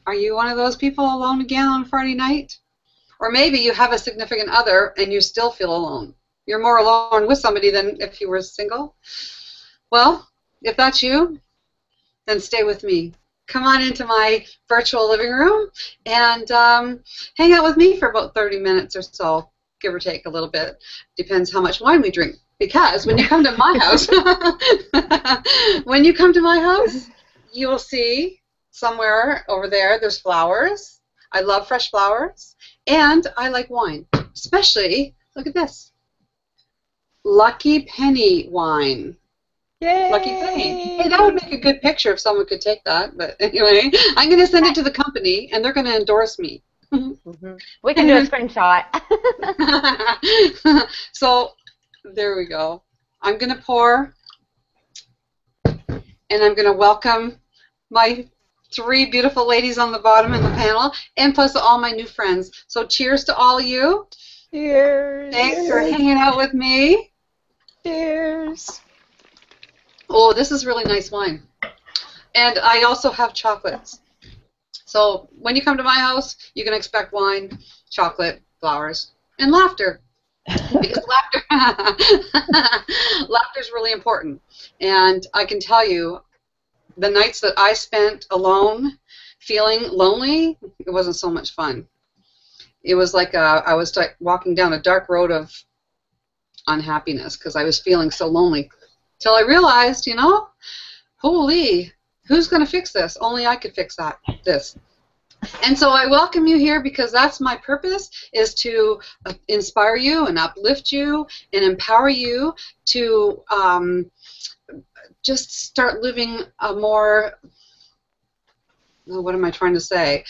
Are you one of those people alone again on Friday night? Or maybe you have a significant other and you still feel alone. You're more alone with somebody than if you were single. Well, if that's you, then stay with me. Come on into my virtual living room and hang out with me for about 30 minutes or so, give or take a little bit. Depends how much wine we drink. Because when you come to my house, you will see somewhere over there, there's flowers. I love fresh flowers, and I like wine. Especially, look at this, Lucky Penny wine. Yay! Lucky Penny. Hey, that would make a good picture if someone could take that. But anyway, I'm going to send it to the company, and they're going to endorse me. We can do a screenshot. So there we go. I'm going to pour, and I'm going to welcome my 3 beautiful ladies on the bottom in the panel, and plus all my new friends. So cheers to all of you. Cheers. Thanks for hanging out with me. Cheers. Oh, this is really nice wine. And I also have chocolates. So when you come to my house, you can expect wine, chocolate, flowers, and laughter. Because laughter is really important. And I can tell you, the nights that I spent alone, feeling lonely, it wasn't so much fun. It was like I was walking down a dark road of unhappiness because I was feeling so lonely. Till I realized, you know, holy, who's going to fix this? Only I could fix this. And so I welcome you here because that's my purpose, is to inspire you and uplift you and empower you to just start living a more, what am I trying to say?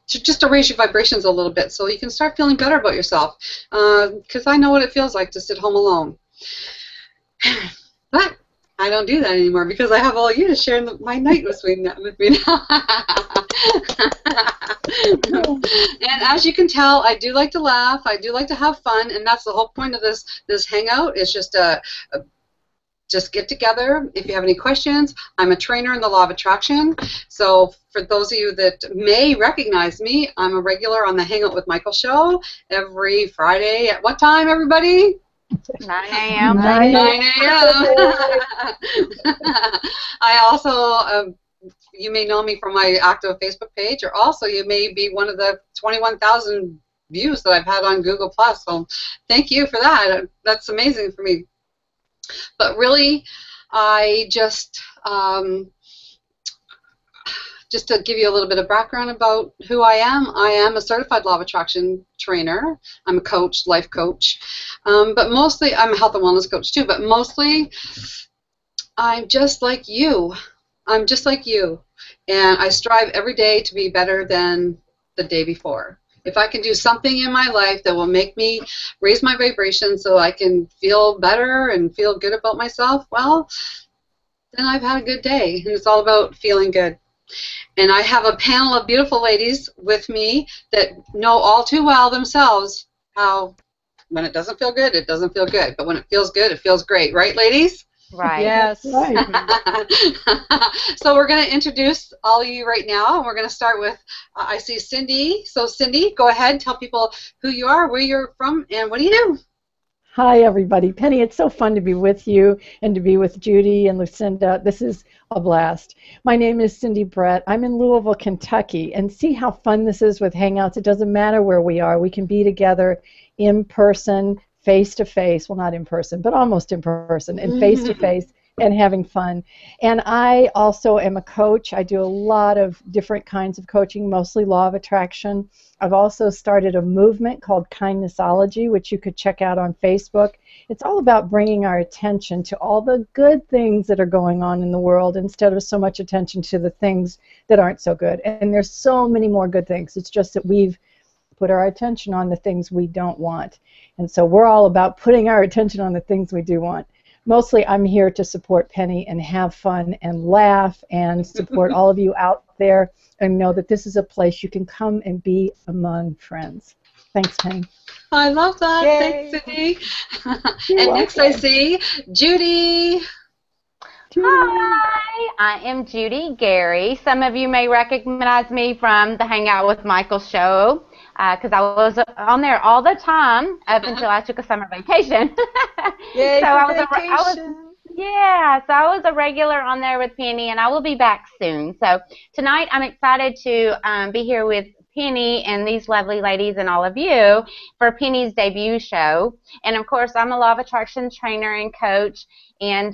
Just to raise your vibrations a little bit so you can start feeling better about yourself. Because I know what it feels like to sit home alone. But I don't do that anymore because I have all you to share my night with me now. And as you can tell, I do like to laugh. I do like to have fun, and that's the whole point of this hangout. Is just get together. If you have any questions, I'm a trainer in the law of attraction. So for those of you that may recognize me, I'm a regular on the Hangout with Michael show every Friday. At what time, everybody? 9 a.m. 9 a.m. I also, you may know me from my active Facebook page, or also you may be one of the 21,000 views that I've had on Google+. So thank you for that. That's amazing for me. But really, I just to give you a little bit of background about who I am a certified law of attraction trainer. I'm a coach, life coach. But mostly, I'm a health and wellness coach too, but mostly I'm just like you. I'm just like you. And I strive every day to be better than the day before. If I can do something in my life that will make me raise my vibration so I can feel better and feel good about myself, well, then I've had a good day. And it's all about feeling good. And I have a panel of beautiful ladies with me that know all too well themselves how when it doesn't feel good, it doesn't feel good. But when it feels good, it feels great. Right, ladies? Right. Yes. Right. So we're going to introduce all of you right now. And we're going to start with, I see Cindy. So Cindy, go ahead, tell people who you are, where you're from, and what do you do? Hi, everybody. Penny, it's so fun to be with you and to be with Judy and Lucinda. This is a blast. My name is Cindy Brett. I'm in Louisville, Kentucky. And see how fun this is with Hangouts. It doesn't matter where we are. We can be together in person, face-to-face. Well, not in person, but almost in person, and face-to-face and having fun. And I also am a coach. I do a lot of different kinds of coaching, mostly law of attraction. I've also started a movement called Kindnessology, which you could check out on Facebook. It's all about bringing our attention to all the good things that are going on in the world instead of so much attention to the things that aren't so good. And there's so many more good things. It's just that we've put our attention on the things we don't want. And so we're all about putting our attention on the things we do want. Mostly I'm here to support Penny and have fun and laugh and support all of you out there and know that this is a place you can come and be among friends. Thanks, Penny. I love that. Yay. Thanks, Cindy. You're And next welcome. I see Judy. Hi, I am Judy Gary. Some of you may recognize me from the Hangout with Michael show because I was on there all the time up until I took a summer vacation. Yay, so for I was vacation. so I was a regular on there with Penny, and I will be back soon. So tonight I'm excited to be here with Penny and these lovely ladies and all of you for Penny's debut show. And of course, I'm a law of attraction trainer and coach, and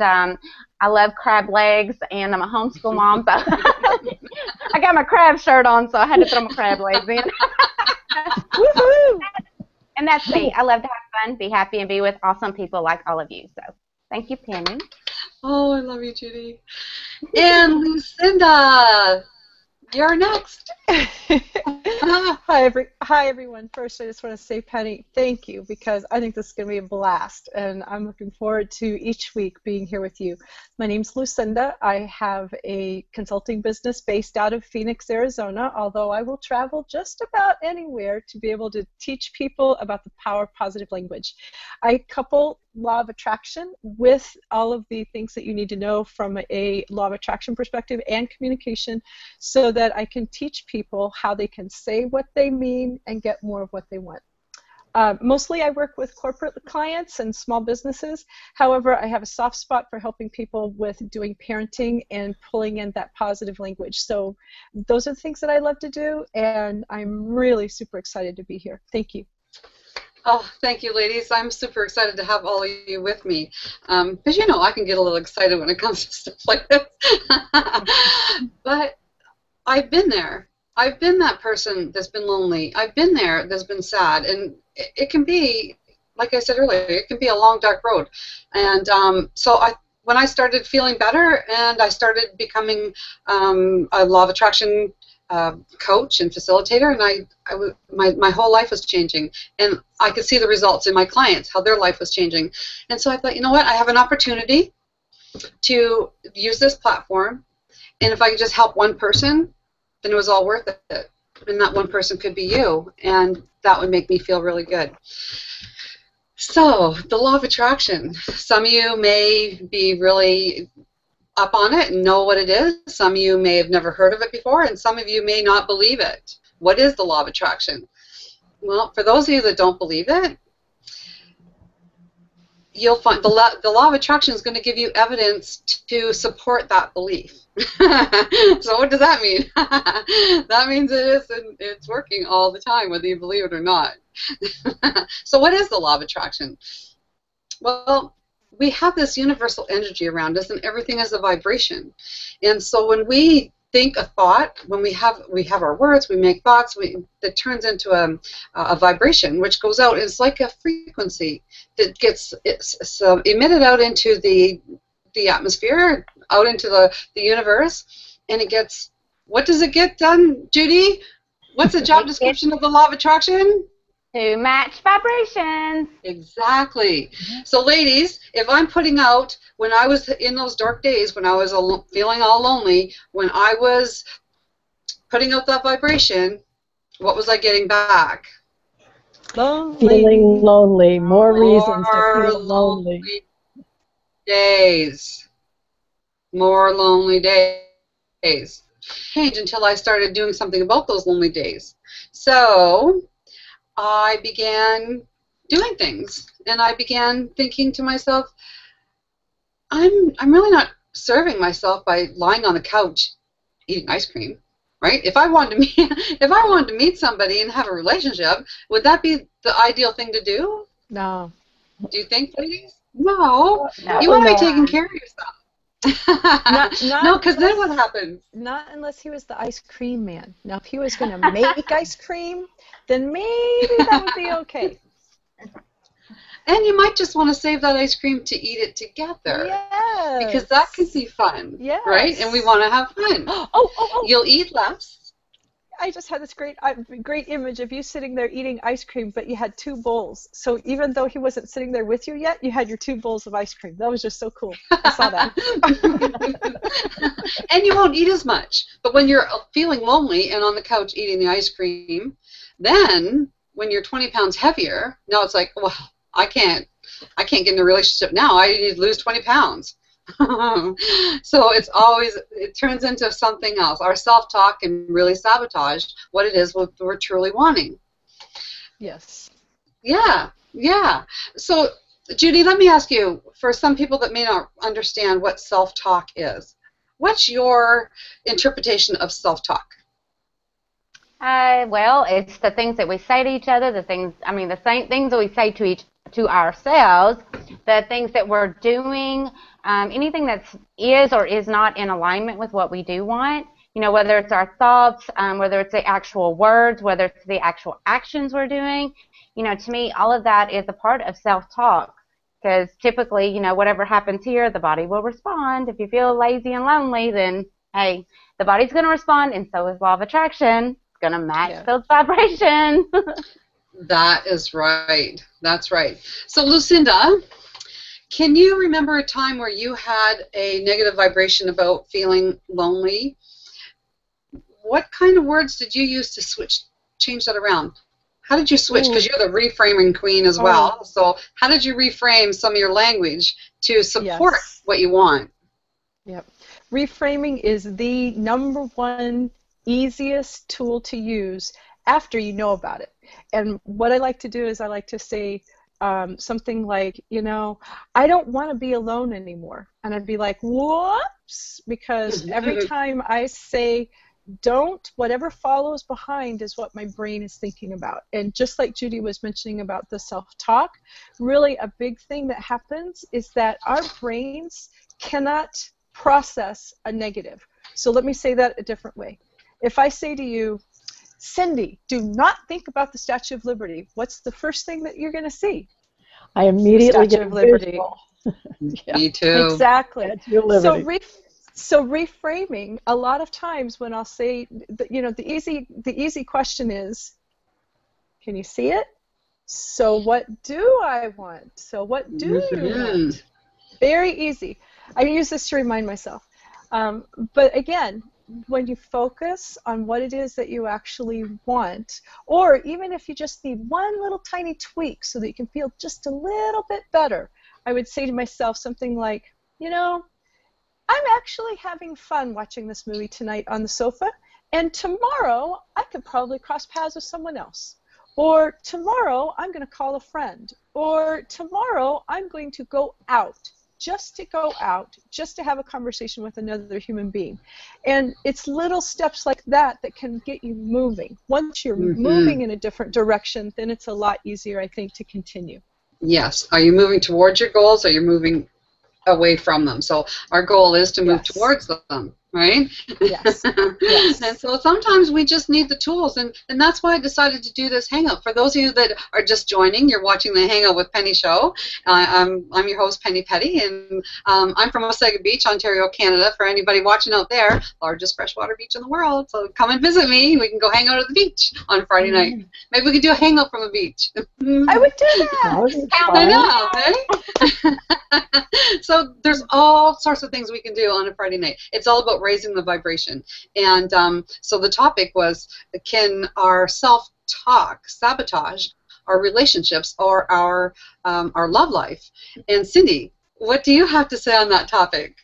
I love crab legs, and I'm a homeschool mom, so I got my crab shirt on, so I had to throw my crab legs in. Woohoo! And that's me. I love to have fun, be happy, and be with awesome people like all of you. So thank you, Penny. Oh, I love you, Judy. And Lucinda, you're next. Hi everyone. First, I just want to say, Penny, thank you, because I think this is going to be a blast, and I'm looking forward to each week being here with you. My name's Lucinda. I have a consulting business based out of Phoenix, Arizona, although I will travel just about anywhere to be able to teach people about the power of positive language. I couple law of attraction with all of the things that you need to know from a law of attraction perspective and communication, so that I can teach people how they can say what they mean and get more of what they want. Mostly I work with corporate clients and small businesses. However, I have a soft spot for helping people with doing parenting and pulling in that positive language. So those are the things that I love to do, and I'm really super excited to be here. Thank you. Oh, thank you, ladies. I'm super excited to have all of you with me. Because, you know, I can get a little excited when it comes to stuff like this. But I've been there. I've been that person that's been lonely. I've been there that's been sad. And it can be, like I said earlier, it can be a long, dark road. And so when I started feeling better and I started becoming a law of attraction coach and facilitator, and my whole life was changing, and I could see the results in my clients, how their life was changing. And so I thought, you know what, I have an opportunity to use this platform, and if I could just help one person, then it was all worth it. And that one person could be you, and that would make me feel really good. So the law of attraction, some of you may be really up on it and know what it is. Some of you may have never heard of it before, and some of you may not believe it. What is the law of attraction? Well, for those of you that don't believe it, you'll find the law of attraction is going to give you evidence to support that belief. So what does that mean? That means it's working all the time, whether you believe it or not. So what is the law of attraction? Well, we have this universal energy around us, and everything is a vibration. And so when we think a thought, when we have our words, we make thoughts, that turns into a vibration, which goes out. It's like a frequency that gets emitted out into the atmosphere, out into the universe, and it gets, what does it get done, Judy? What's the job description of the law of attraction? To match vibrations. Exactly. So ladies, if I'm putting out, when I was in those dark days, when I was feeling all lonely, when I was putting out that vibration, what was I getting back? Lonely. Feeling lonely. More reasons to feel lonely. Days. More lonely days. Change until I started doing something about those lonely days. So I began doing things, and I began thinking to myself, I'm really not serving myself by lying on the couch eating ice cream, right? If I wanted to meet somebody and have a relationship, would that be the ideal thing to do? No. Do you think, ladies? No. No. You want to be taking care of yourself. No, because then what happens? Not unless he was the ice cream man. Now, if he was going to make ice cream, then maybe that would be okay. And you might just want to save that ice cream to eat it together. Yes. Because that can be fun, yes. right? And we want to have fun. Oh. You'll eat less. I just had this great image of you sitting there eating ice cream, but you had 2 bowls. So even though he wasn't sitting there with you yet, you had your 2 bowls of ice cream. That was just so cool. I saw that. And you won't eat as much. But when you're feeling lonely and on the couch eating the ice cream, then when you're 20 pounds heavier, now it's like, well, I can't get in a relationship now. I need to lose 20 pounds. So it turns into something else. Our self-talk can really sabotage what it is we're truly wanting. Yes. Yeah, yeah. So, Judy, let me ask you, for some people that may not understand what self-talk is, what's your interpretation of self-talk? Well, it's the things that we say to each other, the same things that we say to ourselves, the things that we're doing, anything that is or is not in alignment with what we do want. You know, whether it's our thoughts, whether it's the actual words, whether it's the actual actions we're doing. You know, to me, all of that is a part of self-talk. Because typically, you know, whatever happens here, the body will respond. If you feel lazy and lonely, then, hey, the body's going to respond, and so is law of attraction. It's going to match those vibrations. That is right. That's right. So, Lucinda, can you remember a time where you had a negative vibration about feeling lonely? What kind of words did you use to change that around? How did you switch? Because you're the reframing queen as well. So how did you reframe some of your language to support what you want? Yep. Reframing is the #1 easiest tool to use after you know about it. And what I like to do is I like to say something like, you know, I don't want to be alone anymore. And I'd be like, whoops, because every time I say don't, whatever follows behind is what my brain is thinking about. And just like Judy was mentioning about the self-talk, really a big thing that happens is that our brains cannot process a negative. So let me say that a different way. If I say to you, Cindy, do not think about the Statue of Liberty, what's the first thing that you're going to see? I immediately get Liberty. Me too. Exactly. So reframing, a lot of times when I'll say, you know, the easy question is, can you see it? So what do I want? So what do you want? Very easy. I use this to remind myself. But again, when you focus on what it is that you actually want, or even if you just need one little tiny tweak so that you can feel just a little bit better, I would say to myself something like, you know, I'm actually having fun watching this movie tonight on the sofa, and tomorrow I could probably cross paths with someone else. Or tomorrow I'm going to call a friend. Or tomorrow I'm going to go out, just to have a conversation with another human being. And it's little steps like that that can get you moving. Once you're moving in a different direction, then it's a lot easier, I think, to continue. Yes. Are you moving towards your goals, or are you moving away from them? So our goal is to move towards them, right? Yes. Yes. And so sometimes we just need the tools, and that's why I decided to do this Hangout. For those of you that are just joining, you're watching the Hangout with Penny show. I'm your host, Penny Peddie, and I'm from Osage Beach, Ontario, Canada. For anybody watching out there, largest freshwater beach in the world. So come and visit me. We can go hang out at the beach on Friday night. Maybe we could do a Hangout from a beach. I would do that. I know, right? So there's all sorts of things we can do on a Friday night. It's all about raising the vibration. And so the topic was, can our self-talk sabotage our relationships or our love life? And Cindy, what do you have to say on that topic?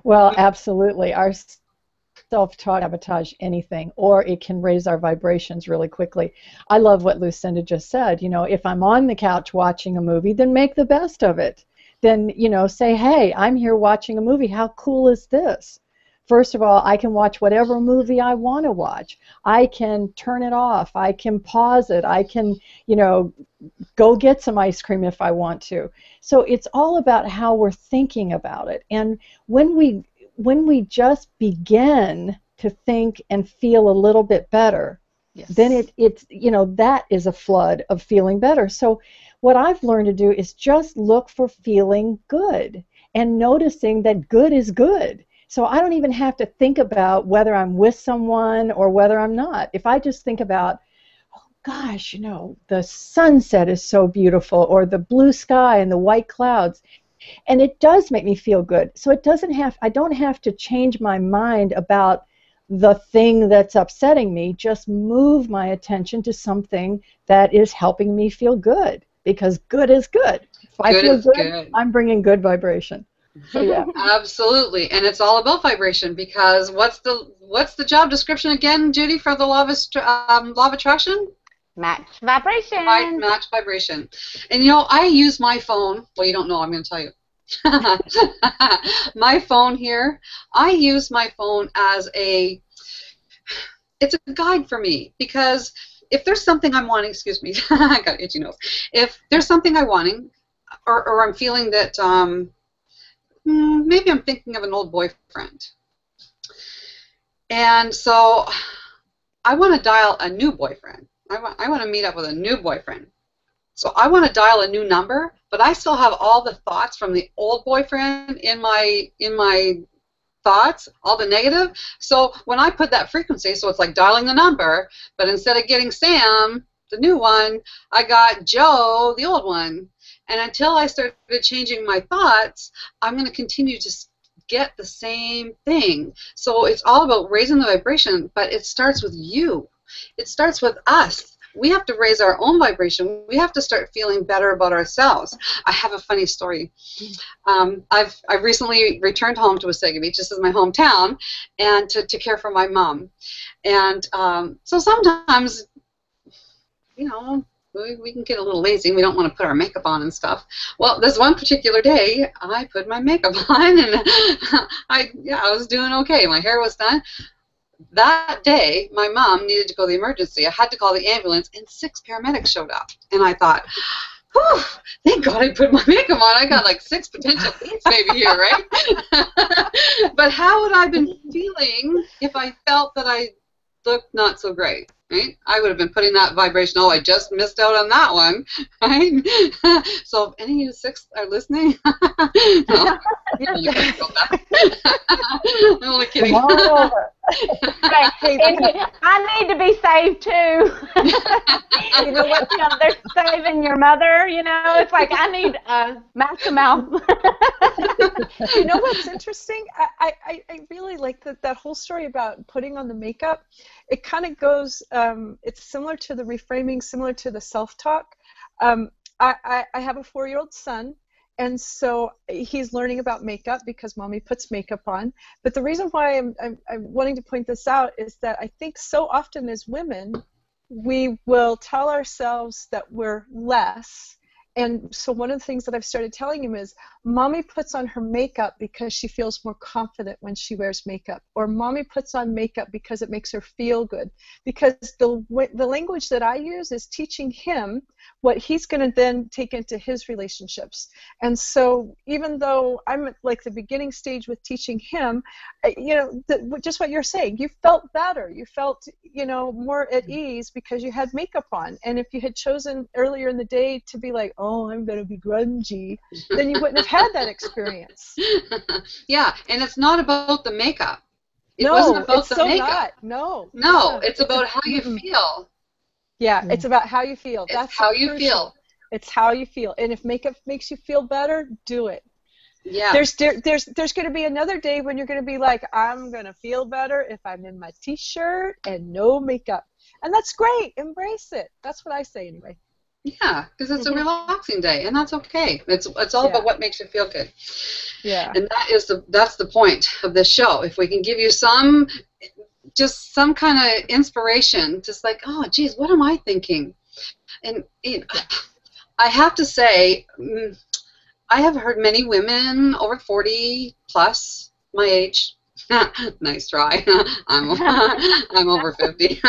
Well, absolutely. Our self-talk sabotage anything, or it can raise our vibrations really quickly. I love what Lucinda just said. You know, if I'm on the couch watching a movie, then make the best of it. Then, you know, say, hey, I'm here watching a movie. How cool is this? First of all, I can watch whatever movie I want to watch. I can turn it off. I can pause it. I can, you know, go get some ice cream if I want to. So it's all about how we're thinking about it. And when we just begin to think and feel a little bit better, then it's, you know, that is a flood of feeling better. So what I've learned to do is just look for feeling good and noticing that good is good. So I don't even have to think about whether I'm with someone or whether I'm not. If I just think about, oh gosh, you know, the sunset is so beautiful, or the blue sky and the white clouds, and it does make me feel good. So I don't have to change my mind about the thing that's upsetting me. Just move my attention to something that is helping me feel good, because good is good. If I feel good, I'm bringing good vibration. So yeah. Absolutely, and it's all about vibration, because what's the job description again, Judy, for the law of attraction? Match vibration. Match vibration. And you know, I use my phone. Well, you don't know. I'm going to tell you. My phone here. I use my phone as it's a guide for me, because if there's something I'm wanting, excuse me, I got itchy nose. If there's something I'm wanting, or I'm feeling that maybe I'm thinking of an old boyfriend, and so I want to dial a new boyfriend. I want to meet up with a new boyfriend. So I want to dial a new number, but I still have all the thoughts from the old boyfriend in my thoughts, all the negative. So when I put that frequency, so it's like dialing the number, but instead of getting Sam, the new one, I got Joe, the old one. And until I started changing my thoughts, I'm going to continue to get the same thing. So it's all about raising the vibration, but it starts with you. It starts with us. We have to raise our own vibration. We have to start feeling better about ourselves. I have a funny story. I've recently returned home to Wasaga Beach. This is my hometown, and to care for my mom. And so sometimes, you know, we can get a little lazy. We don't want to put our makeup on and stuff. Well, this one particular day, I put my makeup on, and I was doing okay. My hair was done. That day, my mom needed to go to the emergency. I had to call the ambulance, and 6 paramedics showed up. And I thought, whew, thank God I put my makeup on. I got like 6 potential leads maybe here, right? But how would I have been feeling if I felt that I looked not so great? Right? I would have been putting that vibration, oh, I just missed out on that one, right? So if any of you 6 are listening, no, I'm only kidding. Right. I need to be saved too. You know what? You know, they're saving your mother. You know, it's like I need mouth to mouth. You know what's interesting? I really like that whole story about putting on the makeup. It kind of goes. It's similar to the reframing, similar to the self-talk. I have a 4-year-old son. And so he's learning about makeup because mommy puts makeup on. But the reason why I'm wanting to point this out is that I think so often as women, we will tell ourselves that we're less. And so one of the things that I've started telling him is, mommy puts on her makeup because she feels more confident when she wears makeup. Or mommy puts on makeup because it makes her feel good. Because the language that I use is teaching him what he's going to then take into his relationships. And so even though I'm at like the beginning stage with teaching him, you know, just what you're saying, you felt better. You felt, you know, more at ease because you had makeup on. And if you had chosen earlier in the day to be like, oh, I'm going to be grungy, then you wouldn't have had that experience. Yeah, and it's not about the makeup. It no, wasn't about it's the so makeup. not. No. No, Yeah. it's about how you feel. Yeah, it's about how you feel. That's how you feel. It's how you feel. And if makeup makes you feel better, do it. Yeah. There's going to be another day when you're going to be like, I'm going to feel better if I'm in my t-shirt and no makeup. And that's great. Embrace it. That's what I say anyway. Yeah, because it's a relaxing day, and that's okay. It's all about what makes you feel good. Yeah. And that's the point of this show. If we can give you just some kind of inspiration, just like, oh, geez, what am I thinking? And I have to say, I have heard many women over 40 plus my age. Nice try. I'm over 50.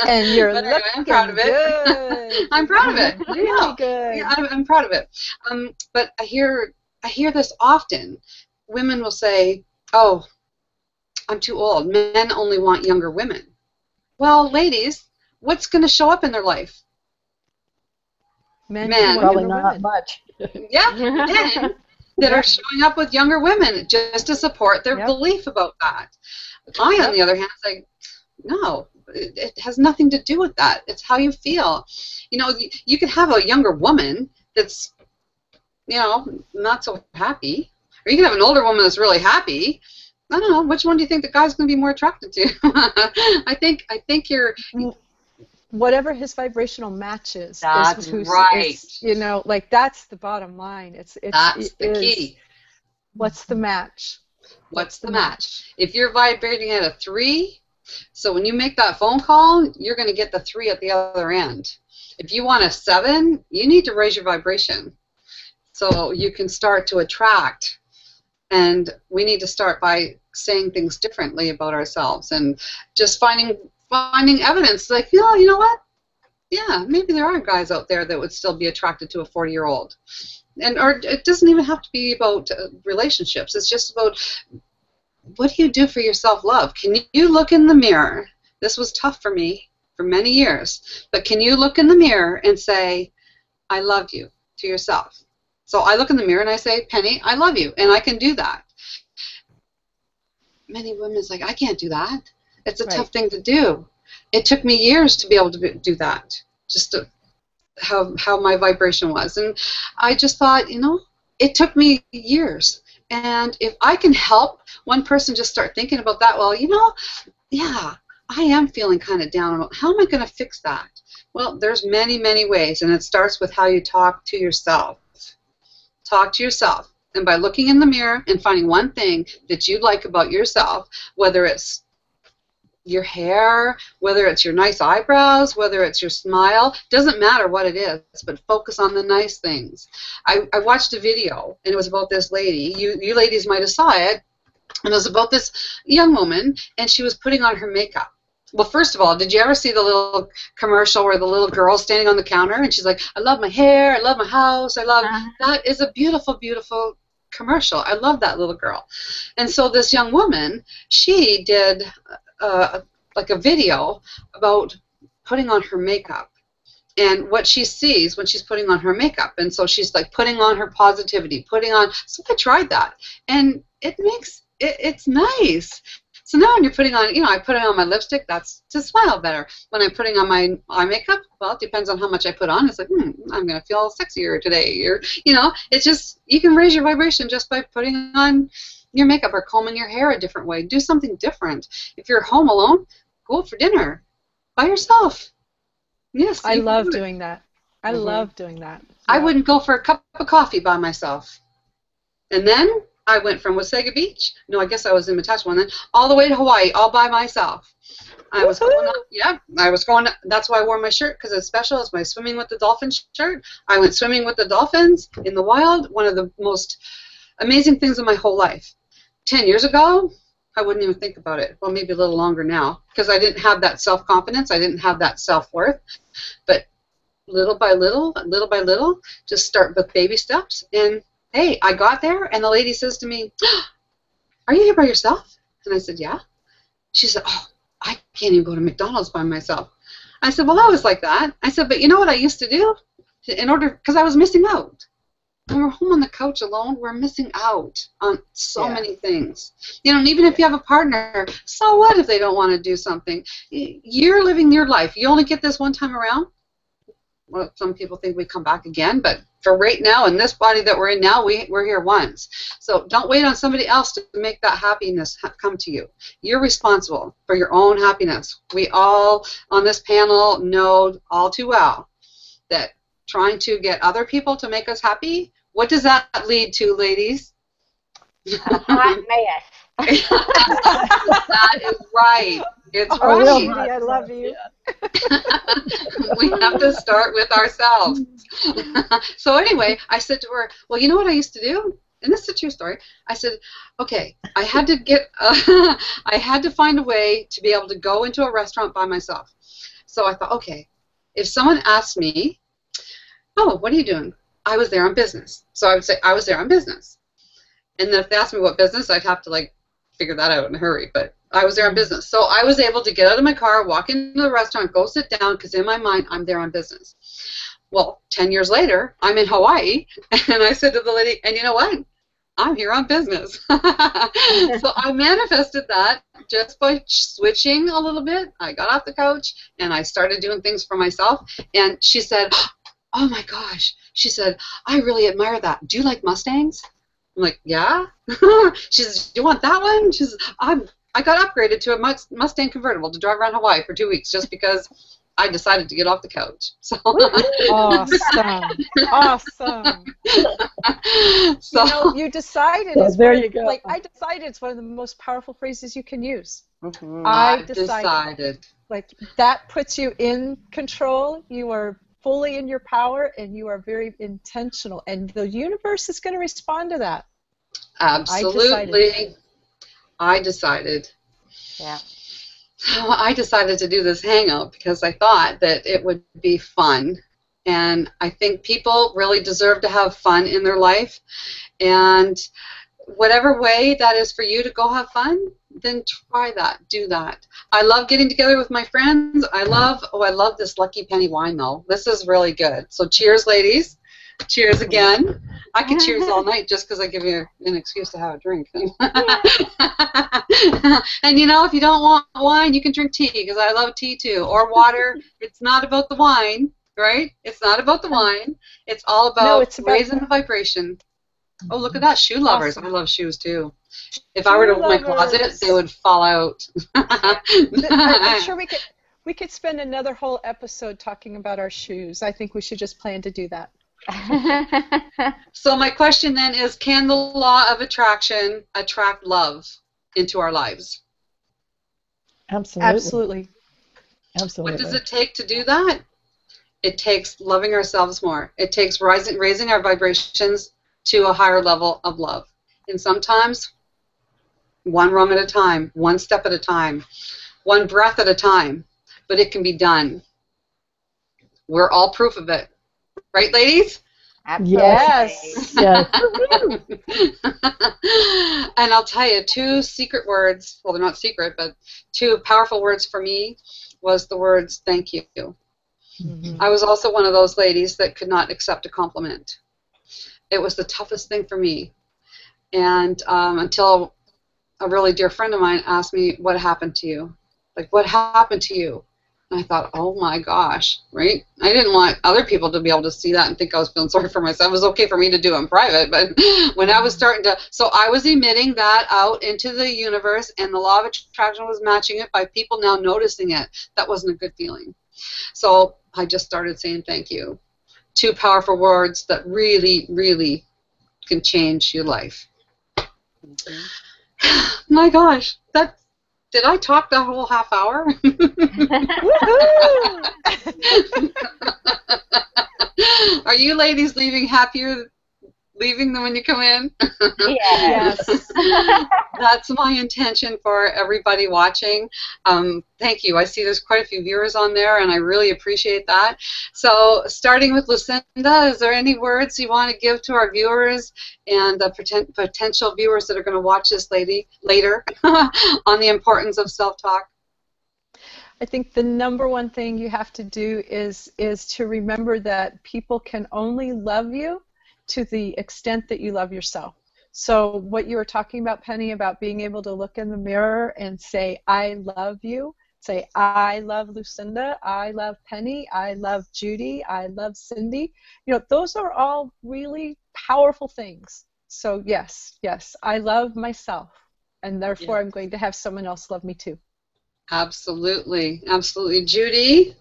And you're anyway, I'm proud of it. Good. I'm proud of it. Really good. Yeah, I'm proud of it. But I hear this often. Women will say, "Oh, I'm too old. Men only want younger women." Well, ladies, what's going to show up in their life? Men probably not much. Yeah, men that are showing up with younger women just to support their belief about that. I, on the other hand, say, no, it has nothing to do with that. It's how you feel. You know, you could have a younger woman that's, you know, not so happy, or you can have an older woman that's really happy. I don't know. Which one do you think the guy's going to be more attracted to? I think whatever his vibrational match is That's who's, right. you know, like that's the bottom line. That's the key. What's the match? What's the match? If you're vibrating at a 3, so when you make that phone call, you're going to get the 3 at the other end. If you want a 7, you need to raise your vibration so you can start to attract. And we need to start by saying things differently about ourselves and just finding evidence like, yeah, you know what? Yeah, maybe there are guys out there that would still be attracted to a 40-year-old. Or it doesn't even have to be about relationships. It's just about what do you do for your self-love? Can you look in the mirror? This was tough for me for many years. But can you look in the mirror and say, I love you to yourself? So I look in the mirror and I say, Penny, I love you. And I can do that. Many women's like, I can't do that. It's a tough thing to do. It took me years to be able to do that, just to how my vibration was. And I just thought, you know, it took me years. And if I can help one person just start thinking about that, well, you know, yeah, I am feeling kind of down. How am I going to fix that? Well, there's many, many ways, and it starts with how you talk to yourself. Talk to yourself. And by looking in the mirror and finding one thing that you like about yourself, whether it's your hair, whether it's your nice eyebrows, whether it's your smile, doesn't matter what it is, but focus on the nice things. I watched a video, and it was about this lady. You ladies might have saw it. And it was about this young woman, and she was putting on her makeup. Well, first of all, did you ever see the little commercial where the little girl's standing on the counter, and she's like, I love my hair, I love my house, I love... That is a beautiful, beautiful commercial. I love that little girl. And so this young woman, she did like a video about putting on her makeup and what she sees when she's putting on her makeup. And so she's like putting on her positivity, putting on... So I tried that, and it makes... It's nice. So now when you're putting on, you know, I put on my lipstick, that's to smile better. When I'm putting on my eye makeup, well, it depends on how much I put on. It's like, I'm going to feel sexier today. Or, you know, it's just, you can raise your vibration just by putting on your makeup or combing your hair a different way. Do something different. If you're home alone, go out for dinner by yourself. Yes. I love doing that. I love doing that. Yeah. I wouldn't go for a cup of coffee by myself. And then I went from Wasaga Beach, no, I guess I was in Metatron then, all the way to Hawaii, all by myself. I was going up, yeah, I was going, that's why I wore my shirt, because it's special. It's my Swimming with the Dolphins shirt. I went swimming with the dolphins in the wild, one of the most amazing things in my whole life. 10 years ago, I wouldn't even think about it. Well, maybe a little longer now, because I didn't have that self-confidence. I didn't have that self-worth. But little by little, just start with baby steps. And hey, I got there, and the lady says to me, are you here by yourself? And I said, yeah. She said, oh, I can't even go to McDonald's by myself. I said, well, I was like that. I said, but you know what I used to do? Because I was missing out. When we're home on the couch alone, we're missing out on so many things. You know, and even if you have a partner, so what if they don't want to do something? You're living your life. You only get this one time around. Well, some people think we come back again, but for right now, in this body that we're in now, we're here once. So don't wait on somebody else to make that happiness come to you. You're responsible for your own happiness. We all on this panel know all too well that trying to get other people to make us happy, what does that lead to, ladies? A hot mess. That is right. It's right. right. I love you. We have to start with ourselves. So anyway, I said to her, well, you know what I used to do? And this is a true story. I said, okay, I had to get, I had to find a way to be able to go into a restaurant by myself. So I thought, okay, if someone asked me, oh, what are you doing? I was there on business. So I would say, I was there on business. And then if they asked me what business, I'd have to like figure that out in a hurry. But I was there on business. So I was able to get out of my car, walk into the restaurant, go sit down, because in my mind, I'm there on business. Well, 10 years later, I'm in Hawaii, and I said to the lady, and you know what? I'm here on business. So I manifested that just by switching a little bit. I got off the couch, and I started doing things for myself. And she said, oh, my gosh. She said, I really admire that. Do you like Mustangs? I'm like, yeah. She says, do you want that one? She says, I got upgraded to a Mustang convertible to drive around Hawaii for 2 weeks just because I decided to get off the couch. So Awesome. Awesome. so You know, you decided. So Is there one of, you go. like, I decided. It's one of the most powerful phrases you can use. Mhm. I decided. Like, that puts you in control. You are fully in your power, and you are very intentional. And the universe is going to respond to that. Absolutely. I decided. Yeah. So I decided to do this hangout because I thought that it would be fun. And I think people really deserve to have fun in their life. And whatever way that is for you to go have fun, then try that. Do that. I love getting together with my friends. I love this Lucky Penny wine, though. This is really good. So cheers, ladies. Cheers again. I could cheers all night just because I give you an excuse to have a drink. And you know, if you don't want wine, you can drink tea because I love tea too, or water. It's not about the wine, right? It's not about the wine. It's all about, it's about raising the vibration. Oh, look at that. Shoe lovers. Awesome. I love shoes too. If I were to open my closet, lovers. they would fall out. I'm sure we could spend another whole episode talking about our shoes. I think we should just plan to do that. So my question then is, can the law of attraction attract love into our lives? Absolutely. Absolutely. Absolutely. What does it take to do that? It takes loving ourselves more. It takes raising our vibrations to a higher level of love. And sometimes one rung at a time, one step at a time, one breath at a time. But it can be done. We're all proof of it. Right, ladies? Absolutely. Yes. Yes. And I'll tell you, two secret words, well, they're not secret, but two powerful words for me was the words thank you. Mhm. I was also one of those ladies that could not accept a compliment. It was the toughest thing for me. And until a really dear friend of mine asked me, what happened to you? Like, what happened to you? And I thought, oh my gosh, right? I didn't want other people to be able to see that and think I was feeling sorry for myself. It was okay for me to do it in private, but when I was starting to, so I was emitting that out into the universe, and the law of attraction was matching it by people now noticing it. That wasn't a good feeling. So I just started saying thank you. Two powerful words that really, really can change your life. My gosh, did I talk the whole half hour? Are you ladies leaving happier leaving than when you come in? Yes. That's my intention for everybody watching. Thank you. I see there's quite a few viewers on there, and I really appreciate that. So starting with Lucinda, is there any words you want to give to our viewers and the potential viewers that are going to watch this later on the importance of self-talk? I think the number one thing you have to do is to remember that people can only love you to the extent that you love yourself. So what you were talking about, Penny, about being able to look in the mirror and say, I love you. Say, I love Lucinda. I love Penny. I love Judy. I love Cindy. You know, those are all really powerful things. So yes, I love myself. And therefore, I'm going to have someone else love me too. Absolutely. Absolutely. Judy?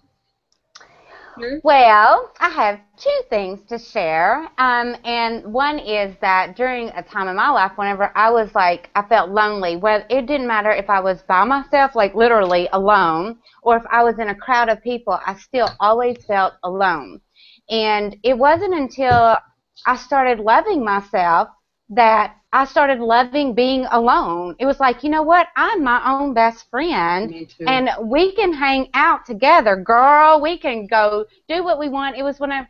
Well, I have two things to share, and one is that during a time in my life, whenever I was like, I felt lonely, well, it didn't matter if I was by myself, like literally alone, or if I was in a crowd of people, I still always felt alone. And it wasn't until I started loving myself that I started loving being alone. It was like, you know what? I'm my own best friend, Me too. and we can hang out together, girl. We can go do what we want. It was when I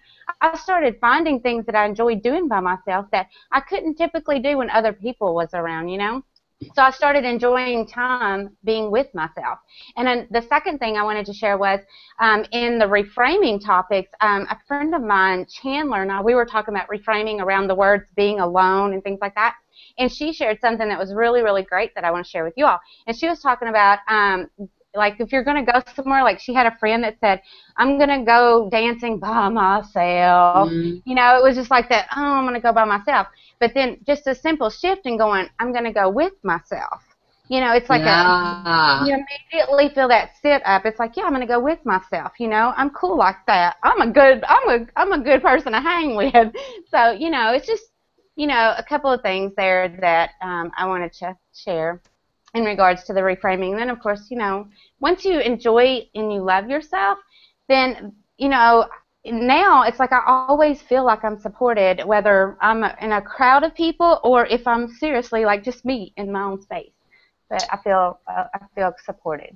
started finding things that I enjoyed doing by myself that I couldn't typically do when other people was around, you know? So I started enjoying time being with myself. And then the second thing I wanted to share was in the reframing topics, a friend of mine, Chandler, and I, we were talking about reframing around the words being alone and things like that. And she shared something that was really, really great that I want to share with you all. And she was talking about like if you're going to go somewhere, like she had a friend that said, I'm going to go dancing by myself. Mm. You know, it was just like that, oh, I'm going to go by myself. But then just a simple shift in going, I'm going to go with myself. It's like you immediately feel that sit up. It's like, yeah, I'm going to go with myself. I'm cool like that. I'm a good person to hang with. So, it's just, a couple of things there that I wanted to share in regards to the reframing. And then, of course, once you enjoy and you love yourself, then, now it's like I always feel like I'm supported, whether I'm in a crowd of people or if I'm seriously like just me in my own space. But I feel supported.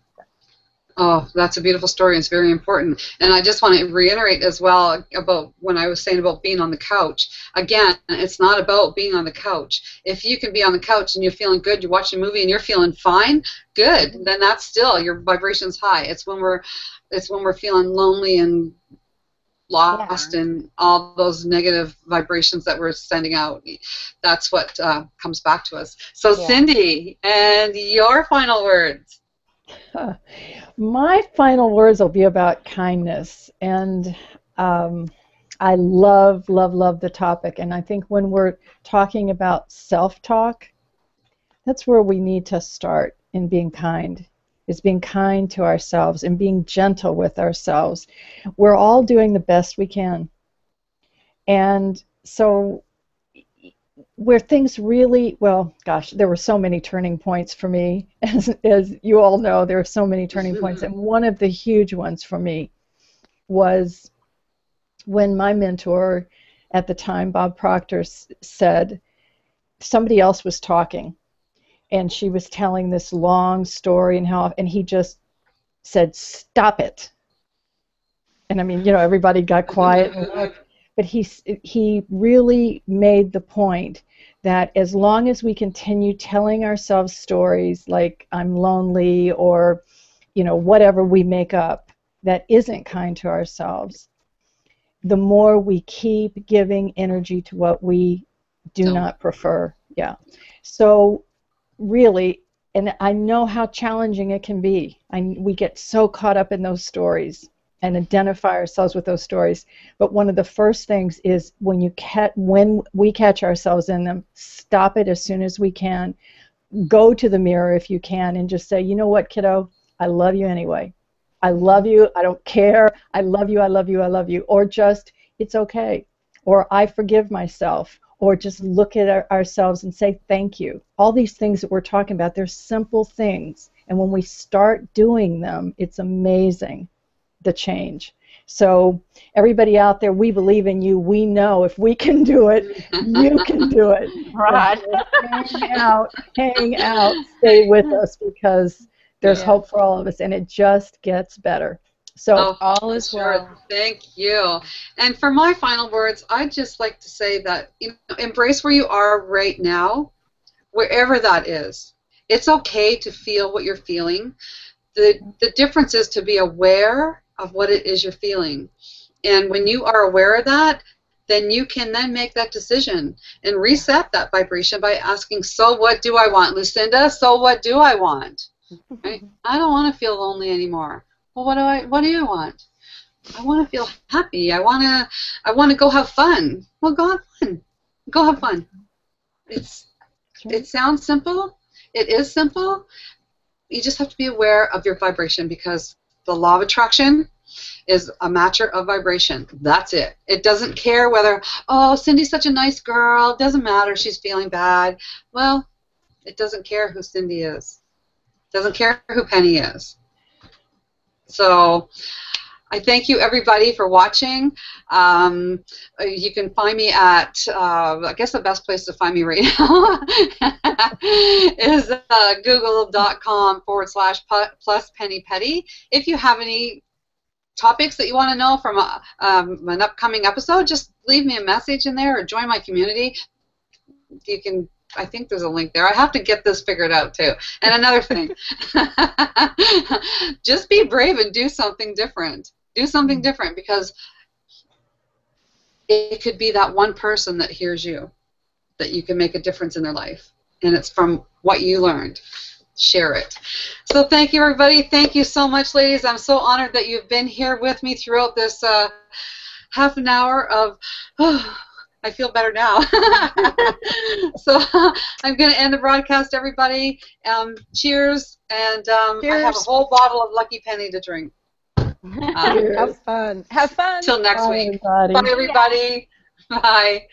Oh, that's a beautiful story. It's very important. And I just want to reiterate as well about when I was saying about being on the couch. Again, it's not about being on the couch. If you can be on the couch and you're feeling good, you're watching a movie and you're feeling fine, good. Then that's still your vibration's high. It's when we're feeling lonely and lost and all those negative vibrations that we're sending out. That's what comes back to us. So, Cindy, and your final words. My final words will be about kindness, and I love the topic, and I think when we're talking about self-talk, that's where we need to start in being kind, is being kind to ourselves and being gentle with ourselves. We're all doing the best we can, and so where things really, well, gosh, there were so many turning points for me. As you all know, there are so many turning points. And one of the huge ones for me was when my mentor at the time, Bob Proctor, said somebody else was talking. And she was telling this long story and he just said, "Stop it." And I mean, everybody got quiet and looked. But he really made the point that as long as we continue telling ourselves stories like I'm lonely or, whatever we make up that isn't kind to ourselves, the more we keep giving energy to what we do not prefer. Yeah. So really, and I know how challenging it can be. We get so caught up in those stories and identify ourselves with those stories. But one of the first things is when we catch ourselves in them, stop it as soon as we can. Go to the mirror if you can and just say, "You know what, kiddo? I love you anyway. I love you. I don't care. I love you. I love you. I love you." Or just, "It's okay." Or "I forgive myself." Or just look at ourselves and say thank you. All these things that we're talking about, they're simple things. And when we start doing them, it's amazing, the change. So everybody out there, we believe in you. We know if we can do it, you can do it. Right. Hang out, stay with us, because there's hope for all of us, and it just gets better. So all is well. Thank you. And for my final words, I'd just like to say that embrace where you are right now, wherever that is. It's okay to feel what you're feeling. The difference is to be aware of what it is you're feeling. And when you are aware of that, then you can then make that decision and reset that vibration by asking, "So what do I want, Lucinda? So what do I want?" Right? I don't want to feel lonely anymore. Well, what do you want? I want to feel happy. I want to go have fun. Well, go have fun. Go have fun. It sounds simple. It is simple. You just have to be aware of your vibration, because the law of attraction is a matcher of vibration. That's it. It doesn't care whether, "Oh, Cindy's such a nice girl. It doesn't matter. She's feeling bad." Well, it doesn't care who Cindy is. It doesn't care who Penny is. So I thank you, everybody, for watching. You can find me at, I guess the best place to find me right now is google.com/plus Penny Peddie. If you have any topics that you want to know from an upcoming episode, just leave me a message in there or join my community. You can, I think there's a link there. I have to get this figured out too. And another thing, just be brave and do something different. Do something different, because it could be that one person that hears you, that you can make a difference in their life. And it's from what you learned. Share it. So thank you, everybody. Thank you so much, ladies. I'm so honored that you've been here with me throughout this half an hour of I feel better now. So I'm going to end the broadcast, everybody. Cheers, and I have a whole bottle of Lucky Penny to drink. Have fun. Have fun. Till next Bye, week. everybody. Bye, everybody. Bye.